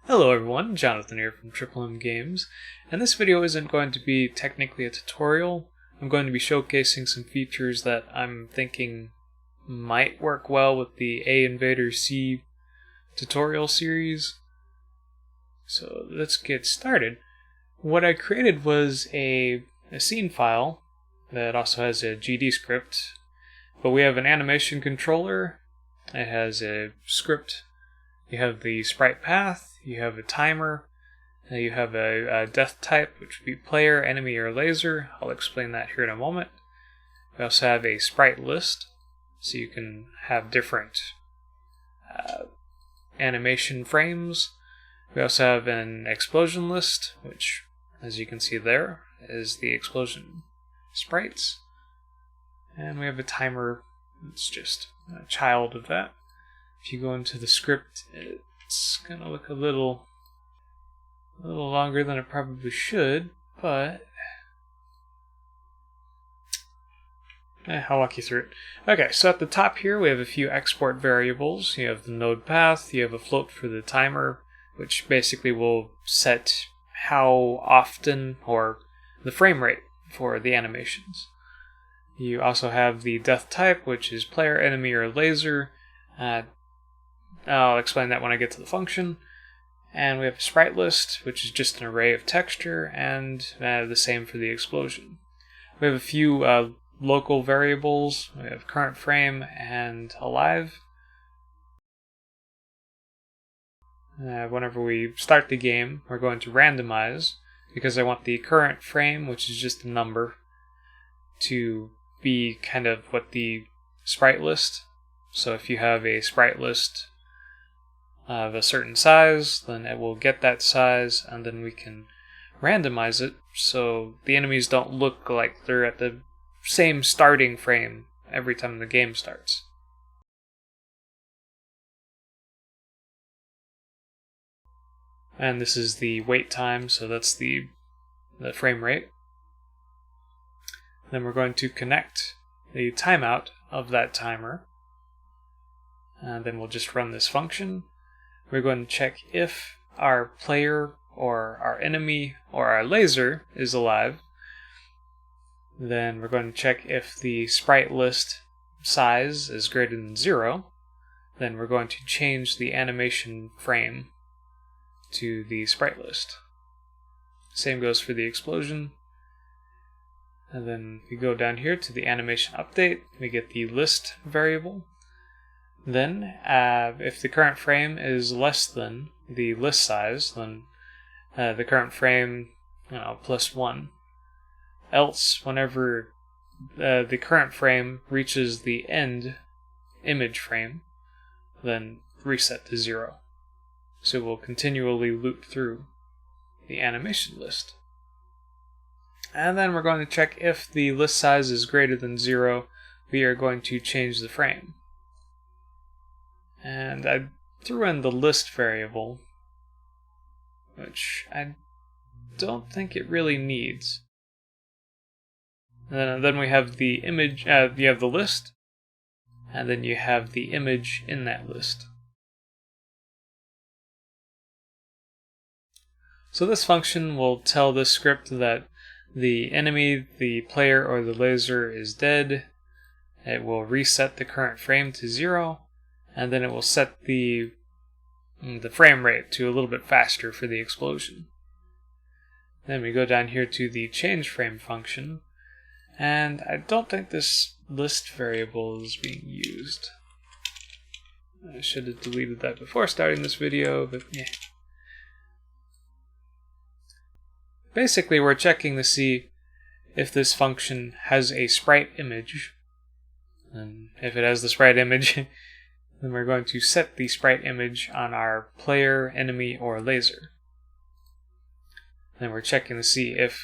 Hello everyone, Jonathan here from Triple M Games, and this video isn't going to be technically a tutorial. I'm going to be showcasing some features that I'm thinking might work well with the AInvadersC tutorial series. So let's get started. What I created was a scene file that also has a GD script, but we have an animation controller. It has a script. You have the sprite path, you have a timer, you have a death type, which would be player, enemy, or laser. I'll explain that here in a moment. We also have a sprite list, so you can have different animation frames. We also have an explosion list, which, as you can see there, is the explosion sprites. And we have a timer that's just a child of that. If you go into the script, it's going to look a little longer than it probably should, but I'll walk you through it. Okay, so at the top here we have a few export variables. You have the node path, you have a float for the timer, which basically will set how often, or the frame rate for the animations. You also have the death type, which is player, enemy, or laser. I'll explain that when I get to the function. And we have a sprite list, which is just an array of texture, and the same for the explosion. We have a few local variables. We have current frame and alive. Whenever we start the game, we're going to randomize, because I want the current frame, which is just a number, to be kind of what the sprite list. So if you have a sprite list of a certain size, then it will get that size, and then we can randomize it so the enemies don't look like they're at the same starting frame every time the game starts. And this is the wait time, so that's the frame rate. Then we're going to connect the timeout of that timer, and then we'll just run this function. We're going to check if our player or our enemy or our laser is alive. Then we're going to check if the sprite list size is greater than 0. Then we're going to change the animation frame to the sprite list. Same goes for the explosion. And then we go down here to the animation update. We get the list variable. Then, if the current frame is less than the list size, then the current frame, plus 1. Else, whenever the current frame reaches the end image frame, then reset to 0. So we'll continually loop through the animation list. And then we're going to check if the list size is greater than 0, we are going to change the frame. And I threw in the list variable, which I don't think it really needs. And then we have the image, you have the list, and then you have the image in that list. So this function will tell this script that the enemy, the player, or the laser is dead. It will reset the current frame to 0. And then it will set the frame rate to a little bit faster for the explosion. Then we go down here to the change frame function, and I don't think this list variable is being used. I should have deleted that before starting this video, but yeah. Basically, we're checking to see if this function has a sprite image, and if it has the sprite image, then we're going to set the sprite image on our player, enemy, or laser. Then we're checking to see if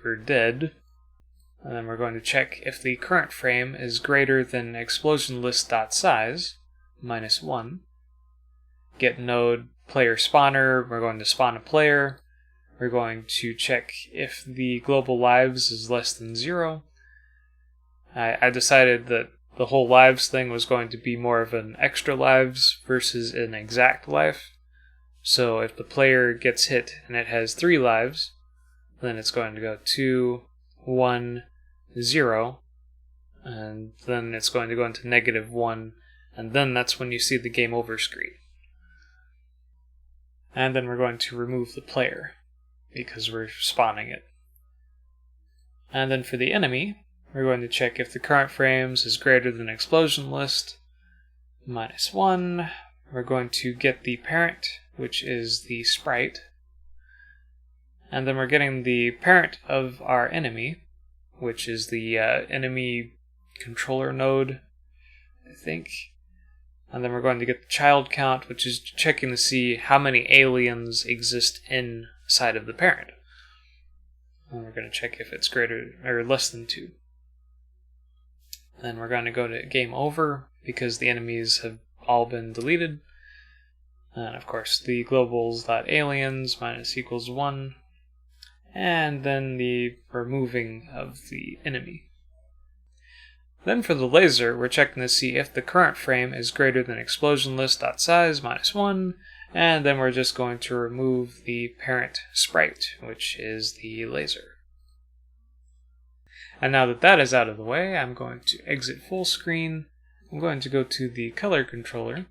we're dead. And then we're going to check if the current frame is greater than explosionList.size, -1. Get node player spawner, we're going to spawn a player. We're going to check if the global lives is less than 0. I decided that the whole lives thing was going to be more of an extra lives versus an exact life. So if the player gets hit and it has 3 lives, then it's going to go 2, 1, 0, and then it's going to go into -1, and then that's when you see the game over screen. And then we're going to remove the player, because we're spawning it. And then for the enemy, we're going to check if the current frames is greater than explosion list, -1. We're going to get the parent, which is the sprite. And then we're getting the parent of our enemy, which is the enemy controller node, I think. And then we're going to get the child count, which is checking to see how many aliens exist inside of the parent. And we're going to check if it's greater or less than 2. Then we're going to go to game over, because the enemies have all been deleted. And of course the globals.aliens -=1. And then the removing of the enemy. Then for the laser, we're checking to see if the current frame is greater than explosion list.size -1, and then we're just going to remove the parent sprite, which is the laser. And now that that is out of the way, I'm going to exit full screen. I'm going to go to the color controller,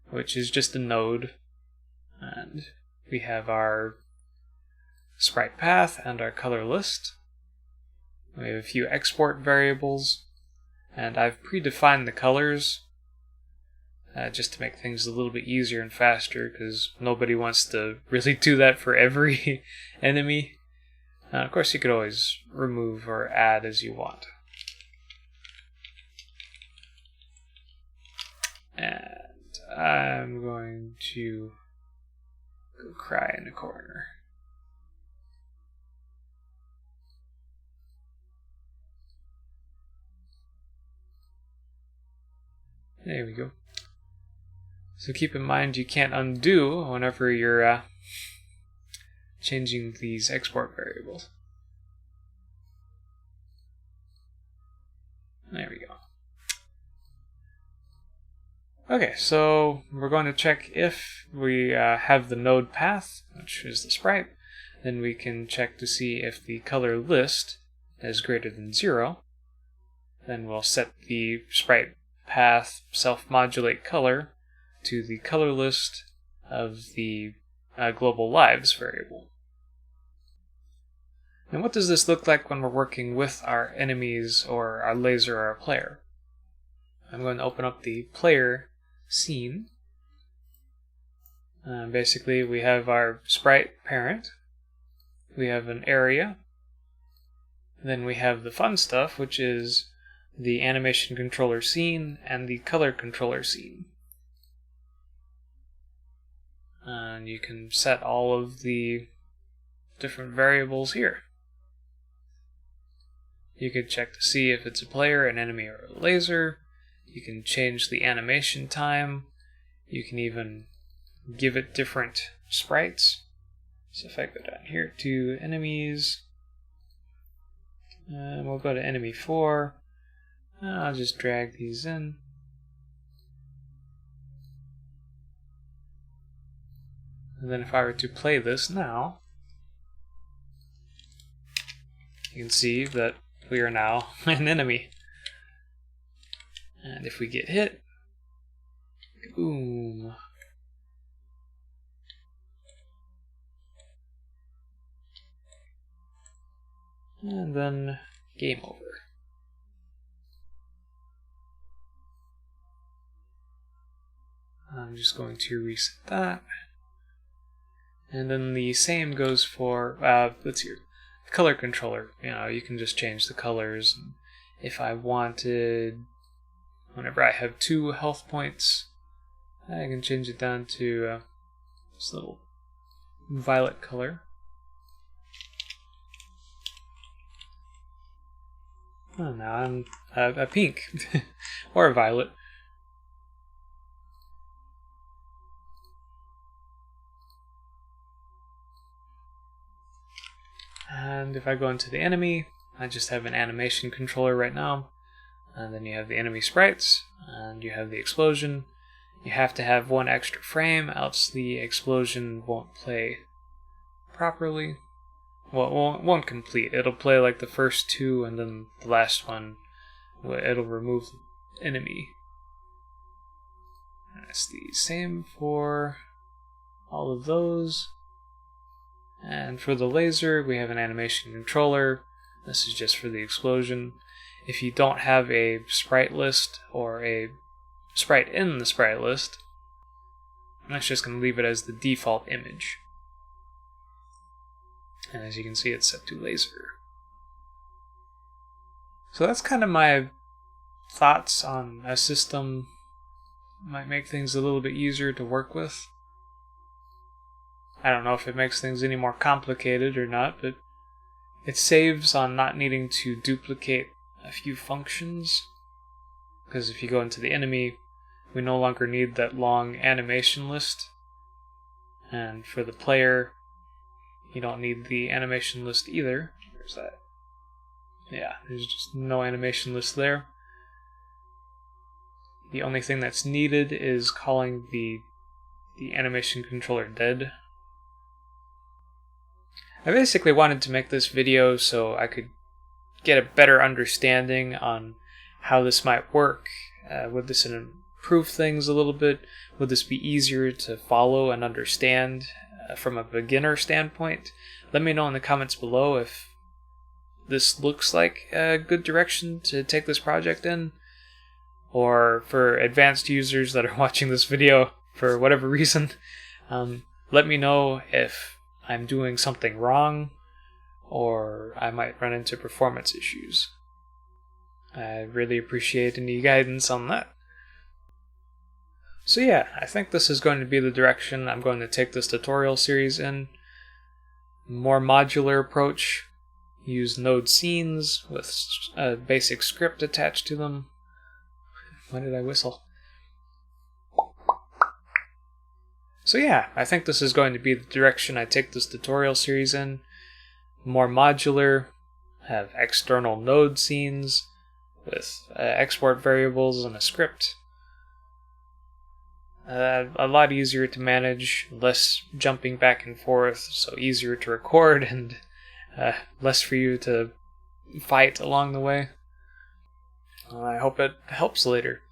which is just a node, and we have our sprite path and our color list. We have a few export variables, and I've predefined the colors just to make things a little bit easier and faster, because nobody wants to really do that for every enemy. Of course, you could always remove or add as you want. And I'm going to go cry in the corner. There we go. So keep in mind you can't undo whenever you're changing these export variables. There we go. Okay, so we're going to check if we have the node path, which is the sprite. Then we can check to see if the color list is greater than 0. Then we'll set the sprite path self-modulate color to the color list of the global lives variable. And what does this look like when we're working with our enemies or our laser or our player? I'm going to open up the player scene. Basically, we have our sprite parent, we have an area, then we have the fun stuff, which is the animation controller scene and the color controller scene. And you can set all of the different variables here. You can check to see if it's a player, an enemy, or a laser. You can change the animation time. You can even give it different sprites. So if I go down here to enemies, we'll go to enemy 4. I'll just drag these in. And then if I were to play this now, you can see that we are now an enemy. And if we get hit, boom. And then game over. I'm just going to reset that. And then the same goes for, let's see, color controller. You know, you can just change the colors. If I wanted, whenever I have 2 health points, I can change it down to this little violet color. Oh, now I'm a pink or a violet. And if I go into the enemy, I just have an animation controller right now. And then you have the enemy sprites, and you have the explosion. You have to have one extra frame, else the explosion won't play properly. Well, it won't complete. It'll play like the first two, and then the last one, it'll remove the enemy. And it's the same for all of those. And for the laser, we have an animation controller. This is just for the explosion. If you don't have a sprite list or a sprite in the sprite list, I'm just going to leave it as the default image. And as you can see, it's set to laser. So that's kind of my thoughts on a system. Might make things a little bit easier to work with. I don't know if it makes things any more complicated or not, but it saves on not needing to duplicate a few functions. Because if you go into the enemy, we no longer need that long animation list. And for the player, you don't need the animation list either. There's that. Yeah, there's just no animation list there. The only thing that's needed is calling the animation controller dead. I basically wanted to make this video so I could get a better understanding on how this might work. Would this improve things a little bit? Would this be easier to follow and understand from a beginner standpoint? Let me know in the comments below if this looks like a good direction to take this project in. Or for advanced users that are watching this video for whatever reason, let me know if I'm doing something wrong or I might run into performance issues. I really appreciate any guidance on that. So yeah, I think this is going to be the direction I'm going to take this tutorial series in. More modular approach. Use node scenes with a basic script attached to them. Why did I whistle? So yeah, I think this is going to be the direction I take this tutorial series in. More modular, have external node scenes with export variables and a script. A lot easier to manage, less jumping back and forth, so easier to record and less for you to fight along the way. I hope it helps later.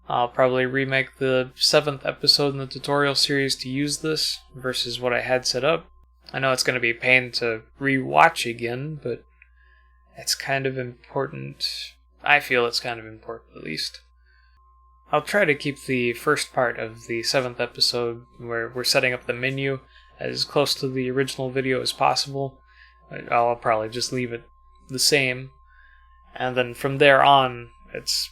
I'll probably remake the 7th episode in the tutorial series to use this versus what I had set up. I know it's going to be a pain to re-watch again, but it's kind of important. I feel it's kind of important, at least. I'll try to keep the first part of the 7th episode, where we're setting up the menu, as close to the original video as possible. I'll probably just leave it the same. And then from there on, it's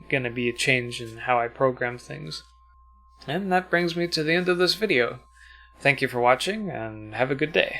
going to be a change in how I program things. And that brings me to the end of this video. Thank you for watching, and have a good day.